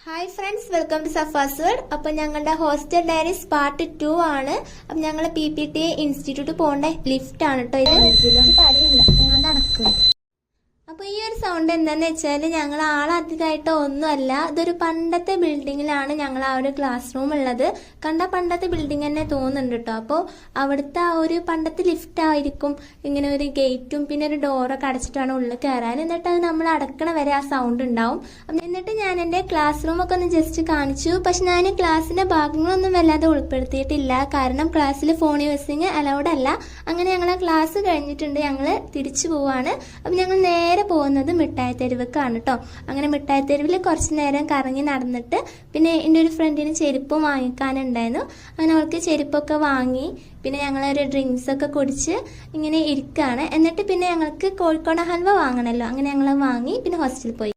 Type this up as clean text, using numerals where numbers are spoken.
Hi friends, welcome to Safa's world. അപ്പൊ ഞങ്ങളുടെ hostel diaries part 2 ആണ്. അപ്പൊ ഞങ്ങൾ PPT ഇൻസ്റ്റിറ്റ്യൂട്ട് പോകേണ്ട ലിഫ്റ്റ് ആണ് കേട്ടോ ഇത്. അപ്പൊ ഈ ഒരു സൗണ്ട് എന്താന്ന് വെച്ചാൽ ഞങ്ങൾ ആളധികമായിട്ടോ ഒന്നുമല്ല, ഇതൊരു പണ്ടത്തെ ബിൽഡിങ്ങിലാണ് ഞങ്ങൾ ആ ഒരു ക്ലാസ് റൂം ഉള്ളത്. കണ്ട പണ്ടത്തെ ബിൽഡിംഗ് തന്നെ തോന്നുന്നുണ്ട് കേട്ടോ. അപ്പോൾ അവിടുത്തെ ആ ഒരു പണ്ടത്തെ ലിഫ്റ്റ് ആയിരിക്കും, ഇങ്ങനെ ഒരു ഗേറ്റും പിന്നെ ഒരു ഡോറൊക്കെ അടച്ചിട്ടാണ് ഉള്ളിൽ കയറാൻ. എന്നിട്ട് അത് നമ്മൾ അടക്കണ വരെ ആ സൗണ്ട് ഉണ്ടാവും. എന്നിട്ട് ഞാൻ എൻ്റെ ക്ലാസ് റൂമൊക്കെ ഒന്ന് ജസ്റ്റ് കാണിച്ചു. പക്ഷെ ഞാൻ ക്ലാസ്സിന്റെ ഭാഗങ്ങളൊന്നും വല്ലാതെ ഉൾപ്പെടുത്തിയിട്ടില്ല, കാരണം ക്ലാസ്സിൽ ഫോൺ യൂസിങ് അലൗഡ് അല്ല. അങ്ങനെ ഞങ്ങൾ ആ ക്ലാസ് കഴിഞ്ഞിട്ടുണ്ട്, ഞങ്ങൾ തിരിച്ചു പോവാണ്. അപ്പം ഞങ്ങൾ നേരെ പോകുന്നത് മിഠായി തെരുവക്കാണ് കേട്ടോ. അങ്ങനെ മിഠായി തെരുവിൽ കുറച്ച് നേരം കറങ്ങി നടന്നിട്ട് പിന്നെ എൻ്റെ ഒരു ഫ്രണ്ടിന് ചെരുപ്പും വാങ്ങിക്കാനുണ്ടായിരുന്നു. അങ്ങനെ അവൾക്ക് ചെരുപ്പൊക്കെ വാങ്ങി പിന്നെ ഞങ്ങളൊരു ഡ്രിങ്ക്സ് ഒക്കെ കുടിച്ച് ഇങ്ങനെ ഇരിക്കുകയാണ്. എന്നിട്ട് പിന്നെ ഞങ്ങൾക്ക് കോഴിക്കോട് ഹൽവ വാങ്ങണമല്ലോ, അങ്ങനെ ഞങ്ങൾ വാങ്ങി പിന്നെ ഹോസ്റ്റലിൽ പോയി.